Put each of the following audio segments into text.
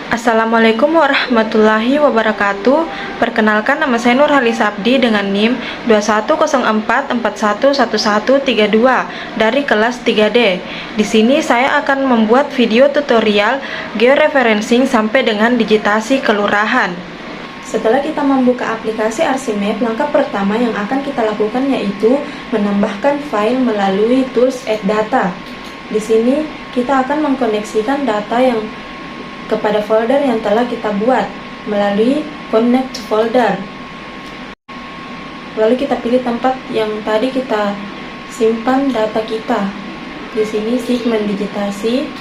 Assalamualaikum warahmatullahi wabarakatuh. Perkenalkan, nama saya Nurhalisa Abdi dengan NIM 2104411132 dari kelas 3D. Di sini saya akan membuat video tutorial georeferencing sampai dengan digitasi kelurahan. Setelah kita membuka aplikasi Archimap, langkah pertama yang akan kita lakukan yaitu menambahkan file melalui tools add data. Di sini kita akan mengkoneksikan data yang kepada folder yang telah kita buat melalui connect folder. Lalu kita pilih tempat yang tadi kita simpan data kita. Di sini segmen digitasi,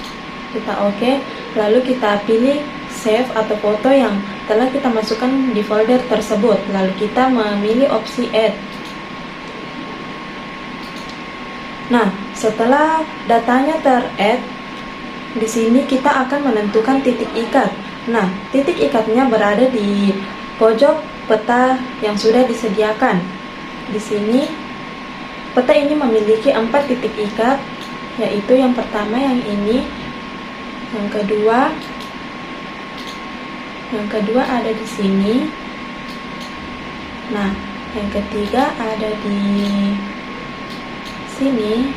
kita oke. Lalu kita pilih save atau foto yang telah kita masukkan di folder tersebut. Lalu kita memilih opsi add. Nah, setelah datanya ter-add, di sini kita akan menentukan titik ikat. Nah, titik ikatnya berada di pojok peta yang sudah disediakan. Di sini peta ini memiliki 4 titik ikat, yaitu yang pertama yang ini, yang kedua ada di sini. Nah, yang ketiga ada di sini.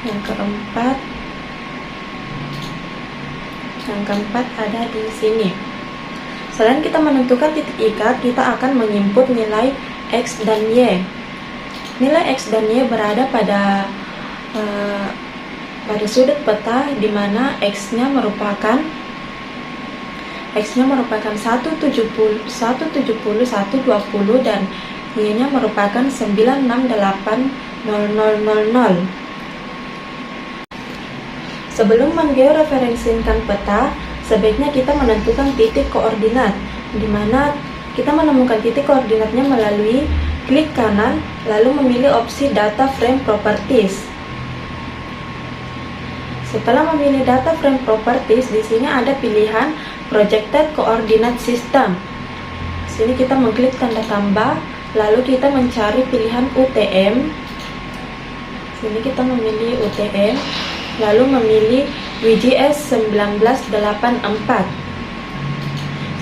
Yang keempat ada di sini. Selain kita menentukan titik ikat, kita akan menginput nilai X dan Y. Nilai X dan Y berada pada sudut peta, di mana X-nya merupakan 170, 120 dan Y-nya merupakan 9680000. Sebelum menggeoreferensikan peta, sebaiknya kita menentukan titik koordinat, di mana kita menemukan titik koordinatnya melalui klik kanan, lalu memilih opsi Data Frame Properties. Setelah memilih Data Frame Properties, di sini ada pilihan Projected Coordinate System. Di sini kita mengklik tanda tambah, lalu kita mencari pilihan UTM. Di sini kita memilih UTM. Lalu memilih WGS 1984.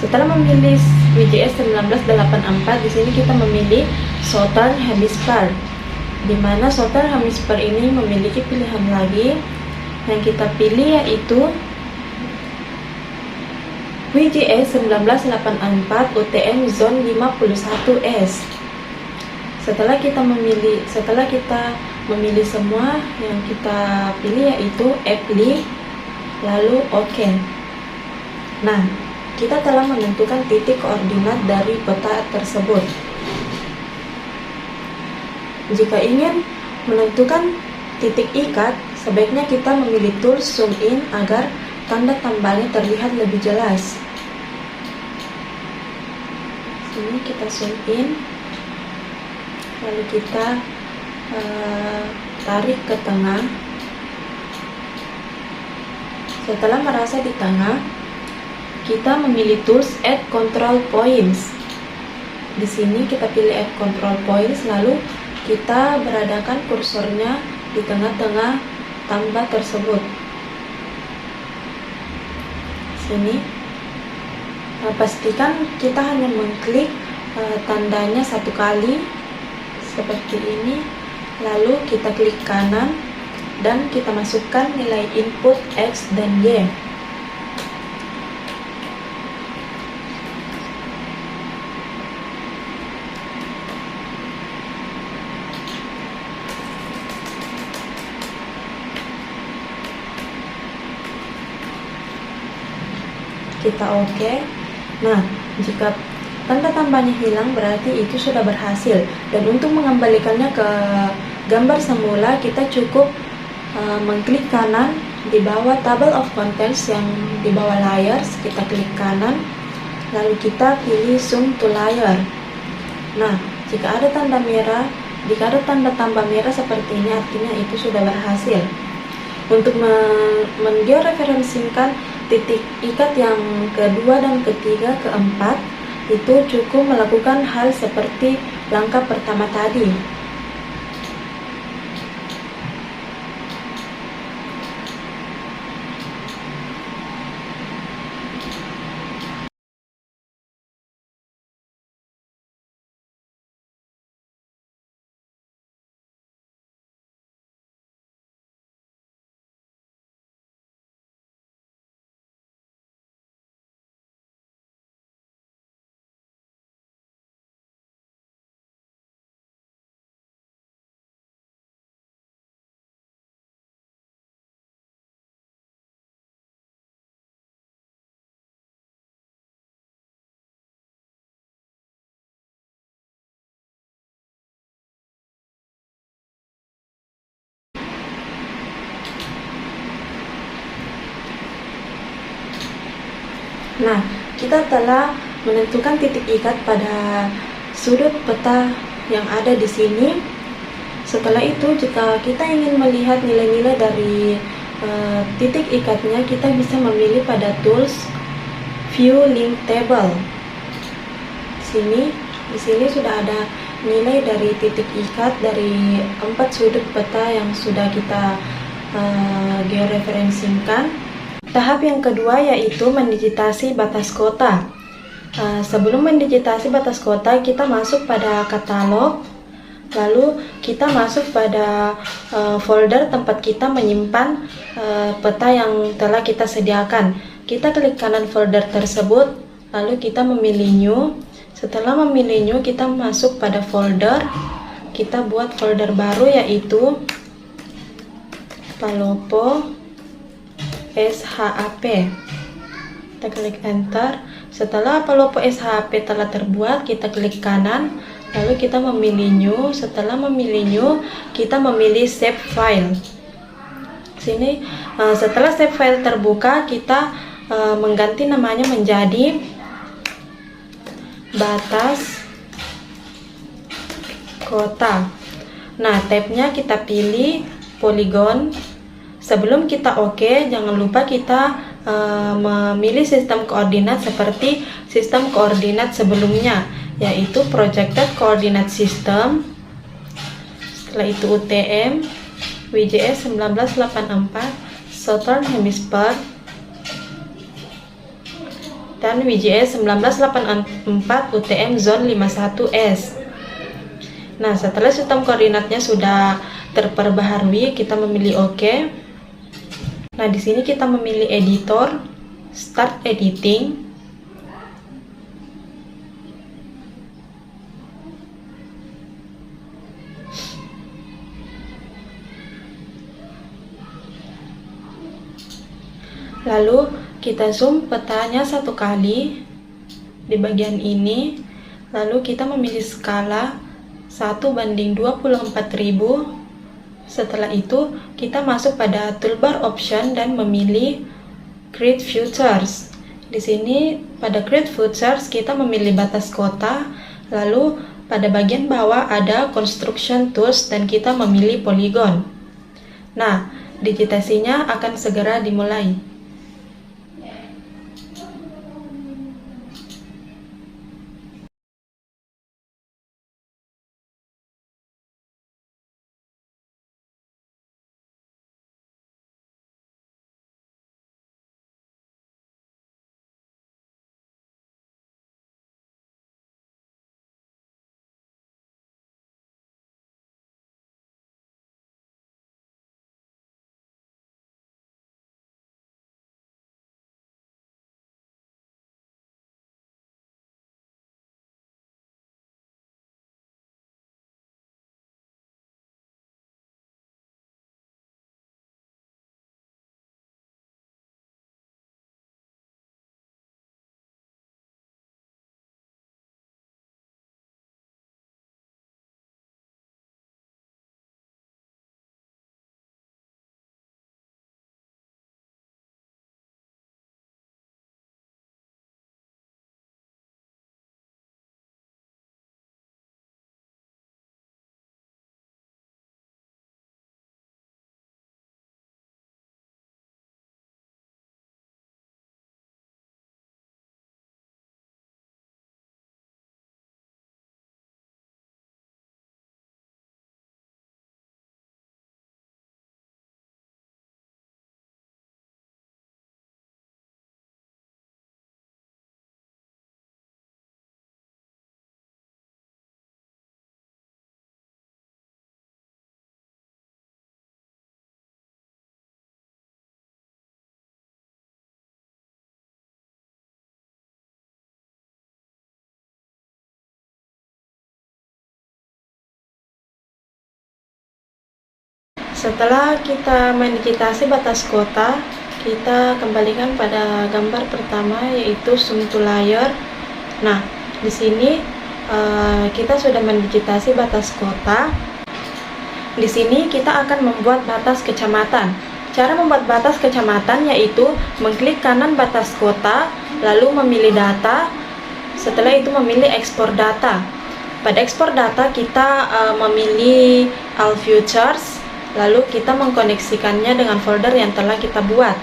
Setelah memilih WGS 1984, di sini kita memilih Southern Hemisphere, di mana Southern Hemisphere ini memiliki pilihan lagi. Yang kita pilih yaitu WGS 1984 UTM Zone 51S. Setelah kita memilih semua, yang kita pilih yaitu apply, lalu OK. Nah, kita telah menentukan titik koordinat dari peta tersebut. Jika ingin menentukan titik ikat, sebaiknya kita memilih tool zoom in agar tanda tambahnya terlihat lebih jelas. Sini kita zoom in, lalu kita tarik ke tengah. Setelah merasa di tengah, kita memilih tools Add Control Points. Di sini kita pilih Add Control Points, lalu kita beradakan kursornya di tengah-tengah tambah tersebut. Sini, pastikan kita hanya mengklik tandanya satu kali seperti ini. Lalu kita klik kanan dan kita masukkan nilai input X dan Y. Kita oke. Nah, jika tanda tambahnya hilang berarti itu sudah berhasil. Dan untuk mengembalikannya ke gambar semula, kita cukup mengklik kanan di bawah table of contents yang di bawah layers, kita klik kanan, lalu kita pilih zoom to layer. Nah, jika ada tanda tambah merah seperti ini, artinya itu sudah berhasil. Untuk menggeoreferensikan titik ikat yang kedua dan ketiga, keempat, itu cukup melakukan hal seperti langkah pertama tadi. Nah, kita telah menentukan titik ikat pada sudut peta yang ada di sini. Setelah itu, jika kita ingin melihat nilai-nilai dari titik ikatnya, kita bisa memilih pada tools View Link Table. Di sini sudah ada nilai dari titik ikat dari 4 sudut peta yang sudah kita georeferensikan. Tahap yang kedua yaitu mendigitasi batas kota. Sebelum mendigitasi batas kota, kita masuk pada katalog, lalu kita masuk pada folder tempat kita menyimpan peta yang telah kita sediakan. Kita klik kanan folder tersebut, lalu kita memilih new. Setelah memilih new, kita masuk pada folder. Kita buat folder baru yaitu Palopo SHAP. Kita klik enter. Setelah Palopo SHAP telah terbuat, kita klik kanan, lalu kita memilih new. Setelah memilih new, kita memilih save file. Setelah save file terbuka, kita mengganti namanya menjadi batas kota. Nah, tabnya kita pilih polygon. Sebelum kita oke, jangan lupa kita memilih sistem koordinat seperti sistem koordinat sebelumnya, yaitu projected coordinate system. Setelah itu UTM WGS 1984 Southern Hemisphere dan WGS 1984 UTM Zone 51S. Nah, setelah sistem koordinatnya sudah terperbaharui, kita memilih OK. Nah, di sini kita memilih editor, start editing. Lalu kita zoom petanya satu kali di bagian ini, lalu kita memilih skala 1:24.000. Setelah itu kita masuk pada toolbar option dan memilih create features. Di sini pada create features kita memilih batas kota, lalu pada bagian bawah ada construction tools dan kita memilih polygon. Nah, digitasinya akan segera dimulai. Setelah kita mendigitasi batas kota, kita kembalikan pada gambar pertama yaitu zoom to layer. Nah, di sini kita sudah mendigitasi batas kota. Di sini kita akan membuat batas kecamatan. Cara membuat batas kecamatan yaitu mengklik kanan batas kota, lalu memilih data, setelah itu memilih ekspor data. Pada ekspor data kita memilih all futures, lalu kita mengkoneksikannya dengan folder yang telah kita buat.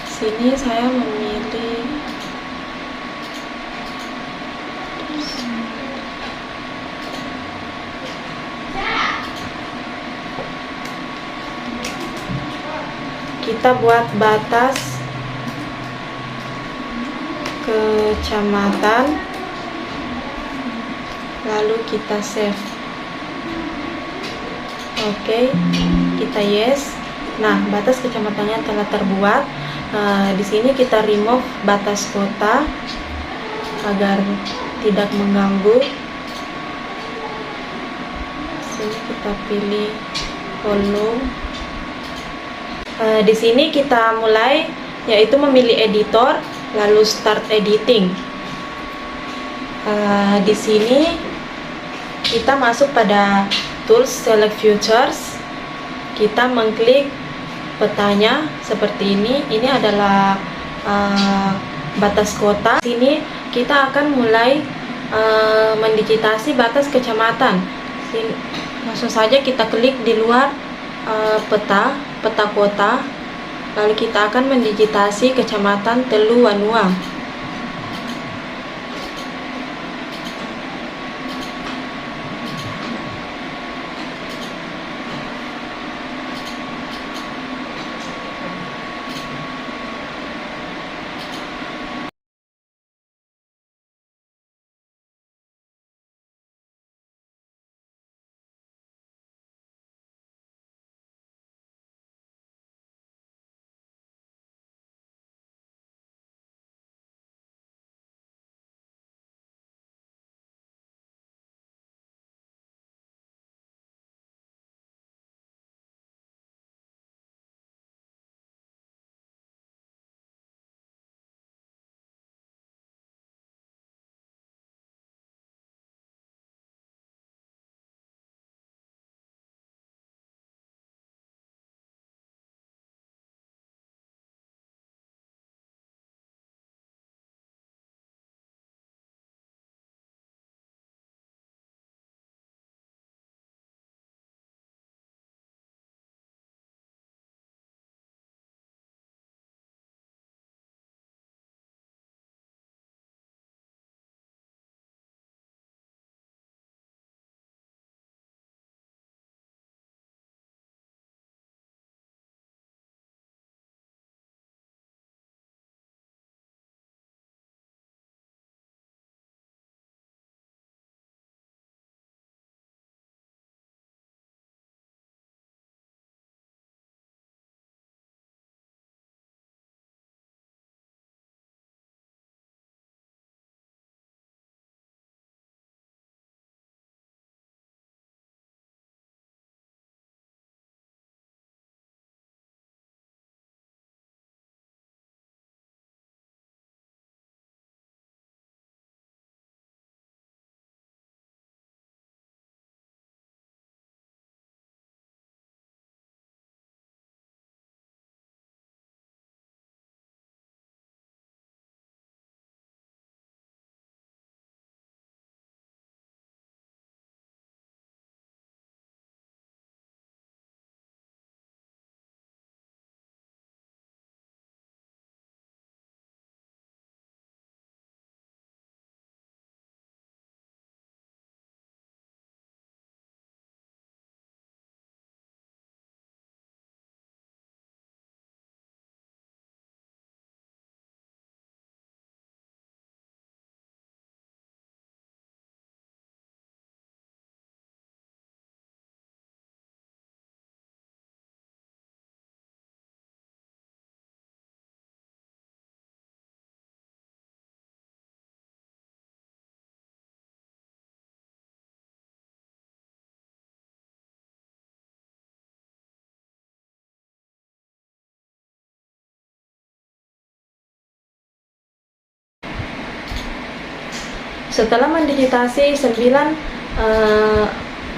Sini saya memilih kita buat batas kecamatan, lalu kita save. Oke, kita yes. Nah, batas kecamatannya telah terbuat. Di sini kita remove batas kota agar tidak mengganggu. Sini kita pilih volume. Di sini kita mulai, yaitu memilih editor, lalu start editing. Di sini kita masuk pada tools, select futures, kita mengklik petanya seperti ini. Ini adalah batas kota. Di sini kita akan mulai mendigitasi batas kecamatan. Langsung saja kita klik di luar peta kota, lalu kita akan mendigitasi kecamatan Telu Wanua. Setelah mendigitasi 9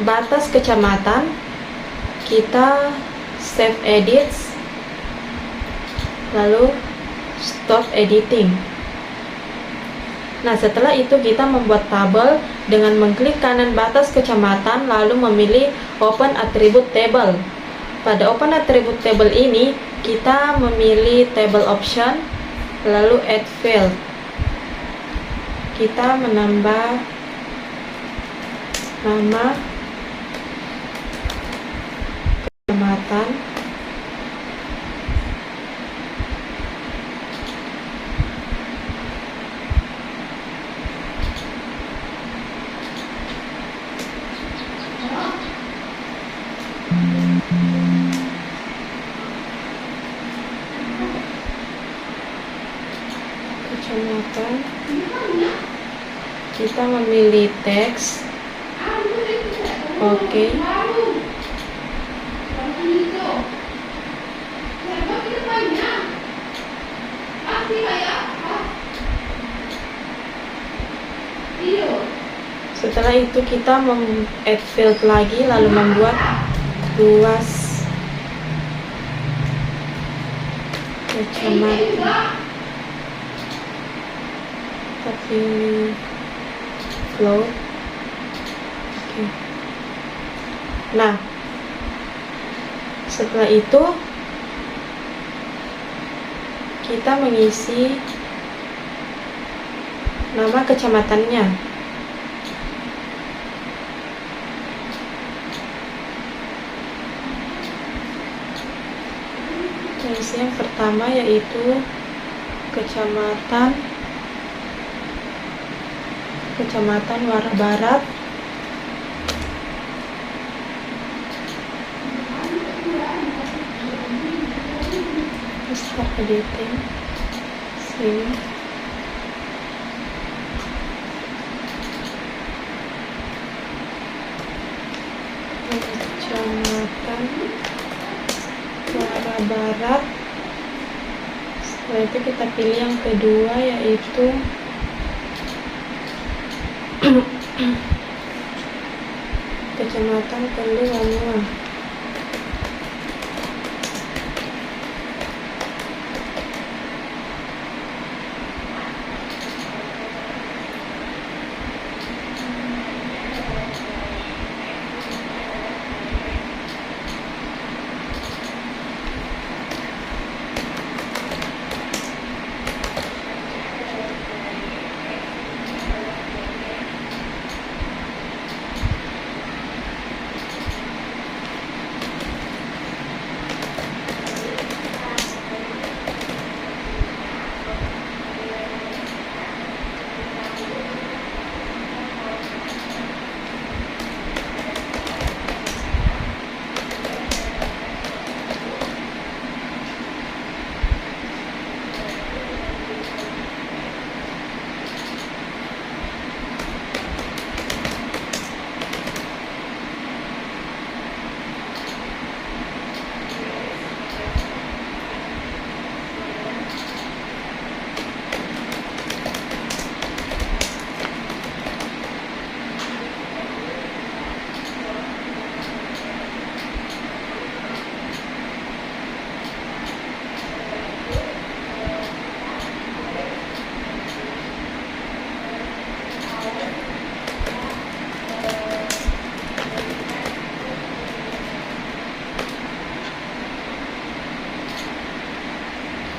batas kecamatan, kita save edits, lalu stop editing. Nah, setelah itu kita membuat tabel dengan mengklik kanan batas kecamatan lalu memilih open attribute table. Pada open attribute table ini kita memilih table option lalu add field. Kita menambah nama kecamatan, kita memilih teks, oke. Setelah itu kita add field lagi lalu membuat luas kecamatan, tapi float. Oke. Nah, setelah itu kita mengisi nama kecamatannya. Yang pertama yaitu kecamatan Muara Barat. Start editing. Sini. Kecamatan Muara Barat. Setelah itu kita pilih yang kedua yaitu Kecamatan Kendu Wanua.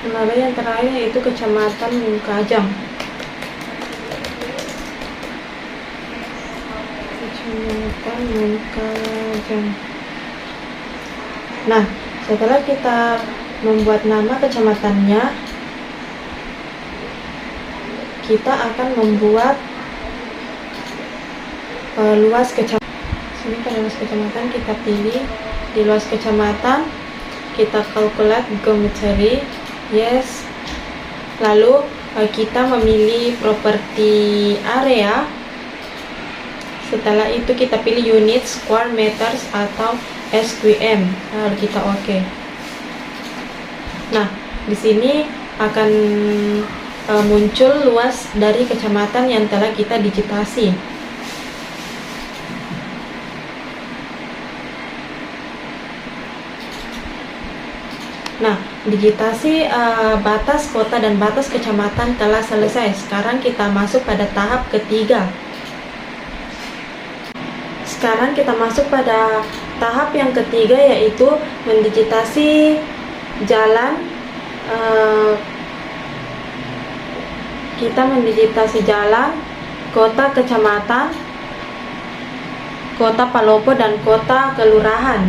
Lalu yang terakhir yaitu Kecamatan Mungkajang. Kecamatan Mungkajang. Nah, setelah kita membuat nama kecamatannya, kita akan membuat luas kecamatan. Sini pada luas kecamatan kita pilih di luas kecamatan, kita calculate geometry. Yes, lalu kita memilih properti area. Setelah itu kita pilih unit, square meters atau SQM. Lalu kita oke. Nah, di sini akan muncul luas dari kecamatan yang telah kita digitasi. Nah, digitasi batas kota dan batas kecamatan telah selesai. Sekarang kita masuk pada tahap ketiga. Sekarang kita masuk pada tahap yang ketiga, yaitu mendigitasi jalan. Kita mendigitasi jalan, kota kecamatan, kota Palopo, dan kota kelurahan.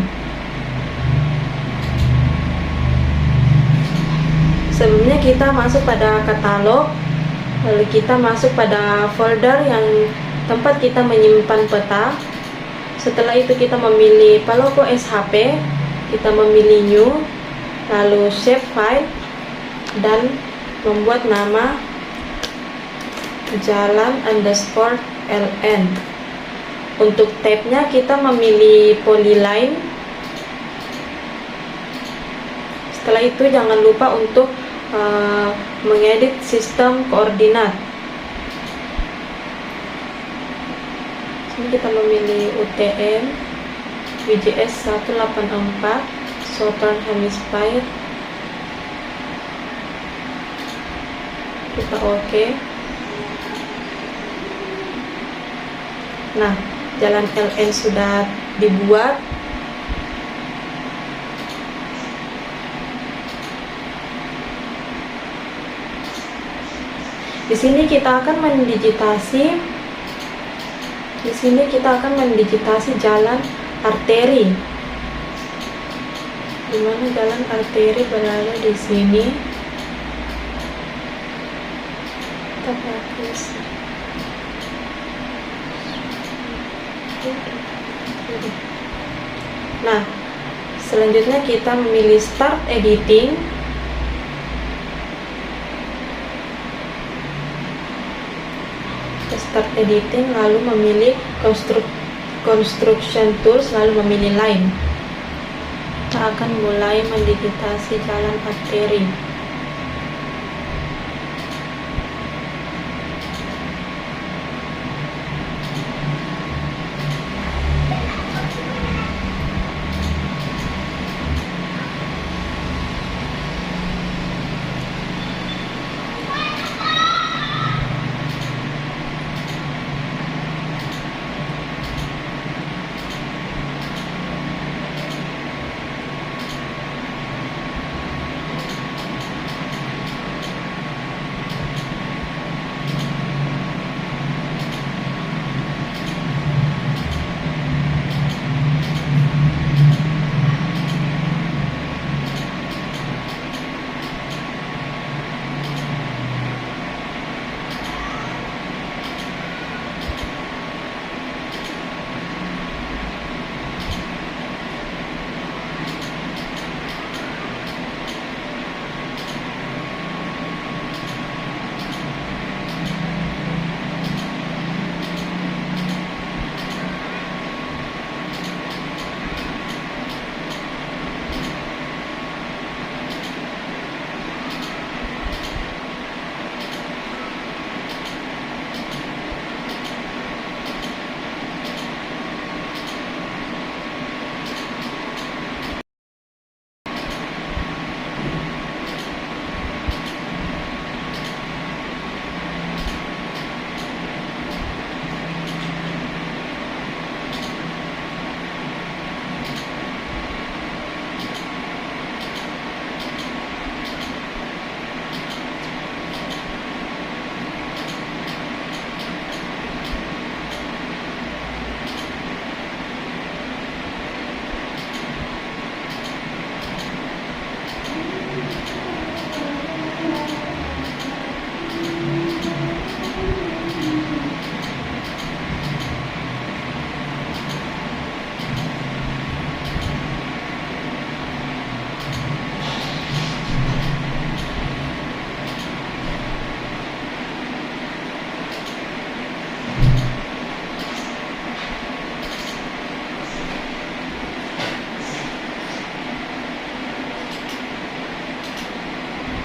Sebelumnya kita masuk pada katalog, lalu kita masuk pada folder yang tempat kita menyimpan peta. Setelah itu kita memilih Palopo SHP, kita memilih new, lalu save file, dan membuat nama jalan underscore ln. Untuk tabnya kita memilih polyline. Setelah itu jangan lupa untuk mengedit sistem koordinat. Sini kita memilih UTM WJS 184 Southern Hemisphere. Kita oke. Nah, jalan LN sudah dibuat. Di sini kita akan mendigitasi jalan arteri. Di mana jalan arteri berada di sini? Kita pakai. Nah, selanjutnya kita memilih start editing. Start editing, lalu memilih construction tools, lalu memilih line. Kita akan mulai mendigitasi jalan arteri.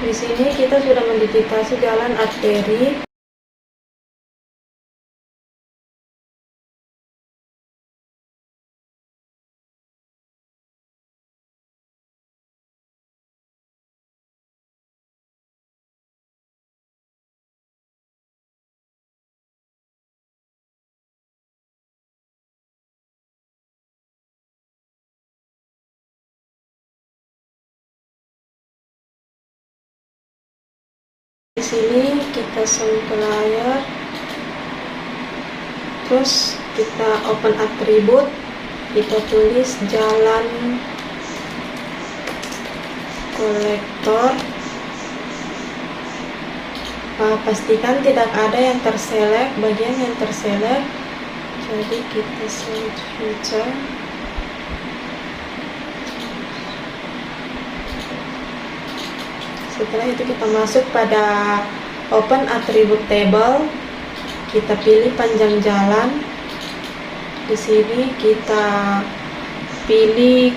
Di sini kita sudah mendigitasi jalan arteri. sini kita zoom ke layar, terus kita open atribut, kita tulis jalan kolektor. Pastikan tidak ada yang terselect, bagian yang terselect, jadi kita select future. Setelah itu kita masuk pada open attribute table, kita pilih panjang jalan. Di sini kita pilih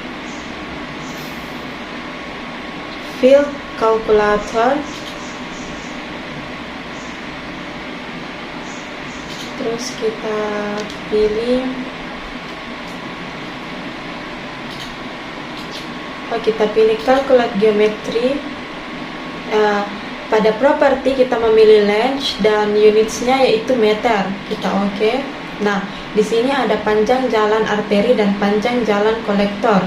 field calculator, terus kita pilih calculate geometry. Pada property kita memilih length dan unitsnya yaitu meter, kita oke. Nah, di sini ada panjang jalan arteri dan panjang jalan kolektor.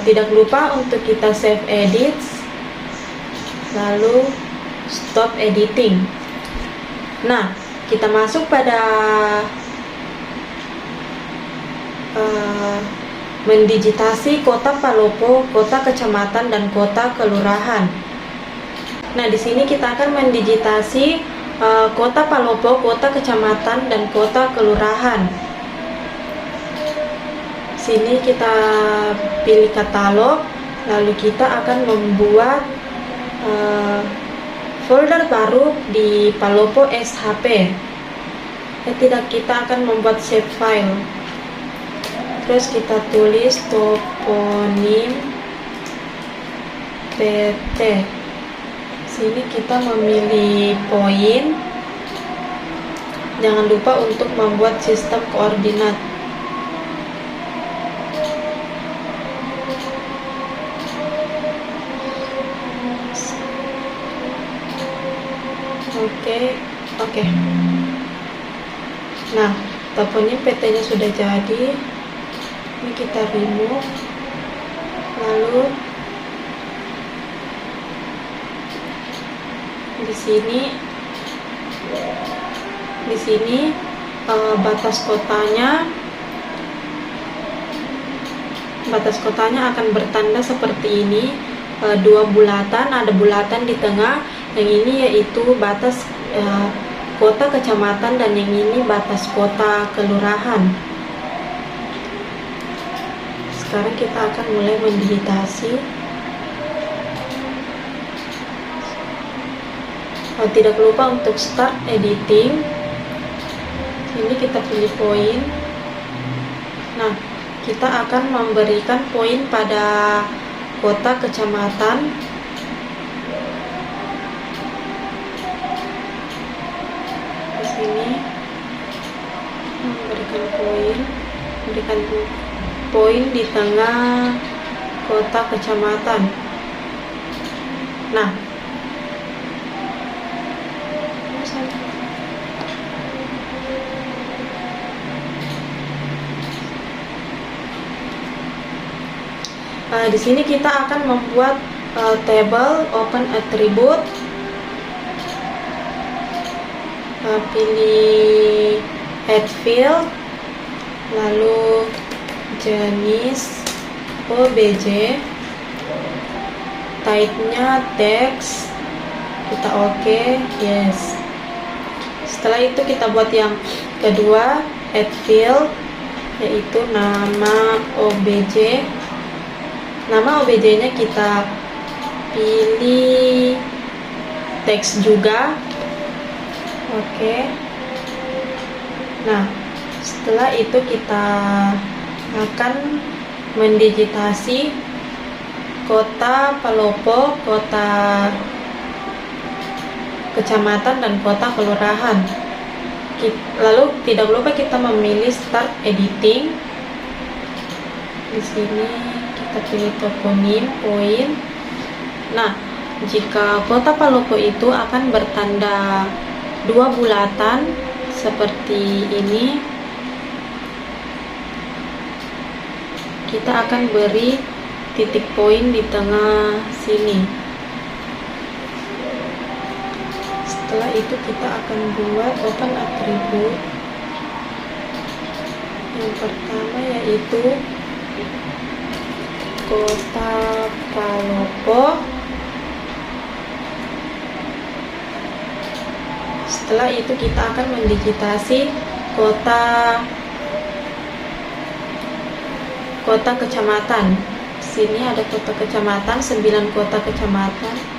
Tidak lupa untuk kita save edits, lalu stop editing. Nah, kita masuk pada mendigitasi kota Palopo, kota kecamatan, dan kota kelurahan. Nah, di sini kita akan mendigitasi kota Palopo, kota kecamatan, dan kota kelurahan. Sini kita pilih katalog, lalu kita akan membuat folder baru di Palopo SHP. Kita akan membuat save file. Terus kita tulis toponim PT. Sini kita memilih poin. Jangan lupa untuk membuat sistem koordinat. Oke. Nah, toponim PT-nya sudah jadi. Ini kita remove, lalu di sini batas kotanya akan bertanda seperti ini, dua bulatan, ada bulatan di tengah. Yang ini yaitu batas kota kecamatan dan yang ini batas kota kelurahan. Sekarang kita akan mulai mendigitasi. Tidak lupa untuk start editing. Ini kita pilih poin. Nah, kita akan memberikan poin pada kota kecamatan. Di sini memberikan poin di tengah kota kecamatan. Nah, di sini kita akan membuat table open attribute. Pilih add field, lalu jenis OBJ, type-nya text, kita oke, yes. Setelah itu kita buat yang kedua, add field, yaitu nama OBJ. Nama OBJ-nya kita pilih teks juga, oke. Nah, setelah itu kita akan mendigitasi kota Palopo, kota kecamatan, dan kota kelurahan. Lalu tidak lupa kita memilih start editing. Di sini kita pilih toponim poin. Nah, jika kota Palopo itu akan bertanda dua bulatan seperti ini, kita akan beri titik poin di tengah sini. Setelah itu kita akan buat open atribut. Yang pertama yaitu Kota Palopo. Setelah itu kita akan mendigitasi kota kecamatan. Di sini ada kota kecamatan, 9 kota kecamatan.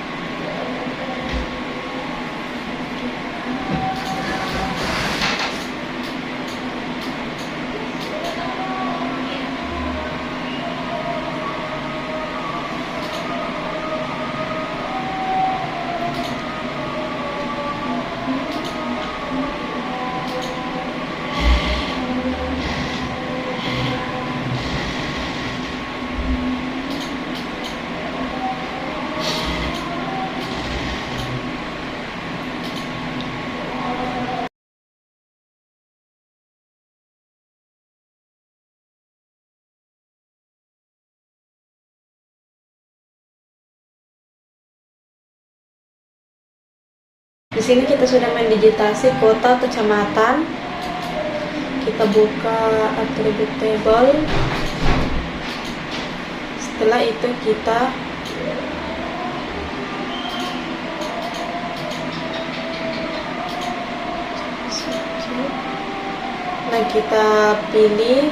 Di sini kita sudah mendigitasi kota kecamatan. Kita buka atribut table. Setelah itu kita pilih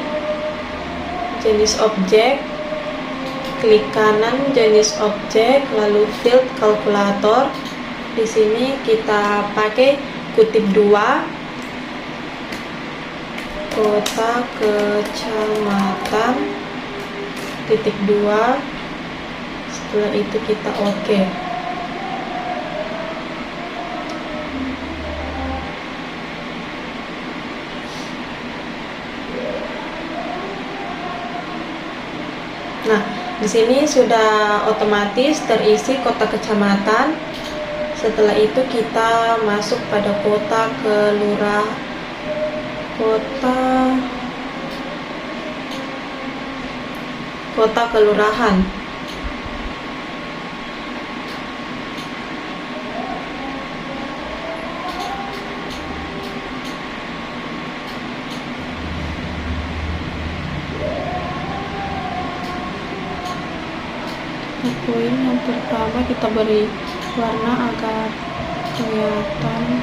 jenis objek, klik kanan jenis objek, lalu field kalkulator. Di sini kita pakai kutip 2, kota kecamatan titik 2. Setelah itu kita oke. Nah, di sini sudah otomatis terisi kota kecamatan. Setelah itu kita masuk pada kota kelurahan. Poin yang pertama kita beri warna agar kelihatan.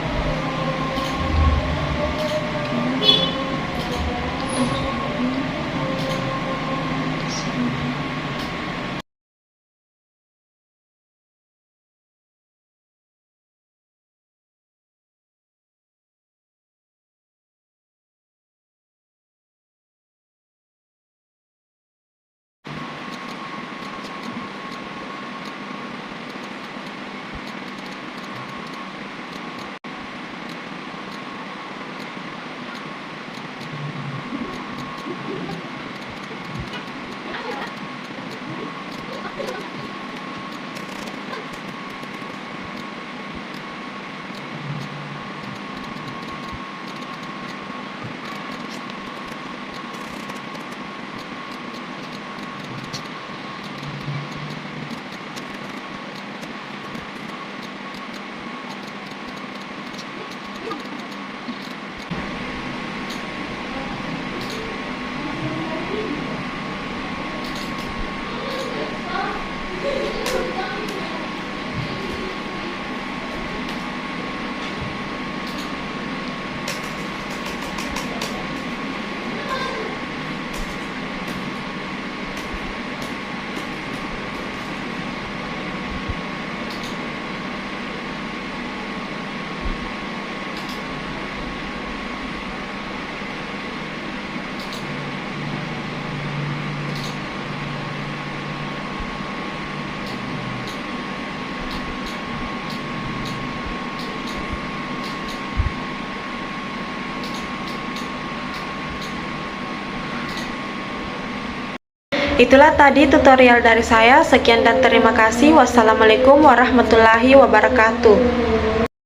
Itulah tadi tutorial dari saya. Sekian dan terima kasih. Wassalamualaikum warahmatullahi wabarakatuh.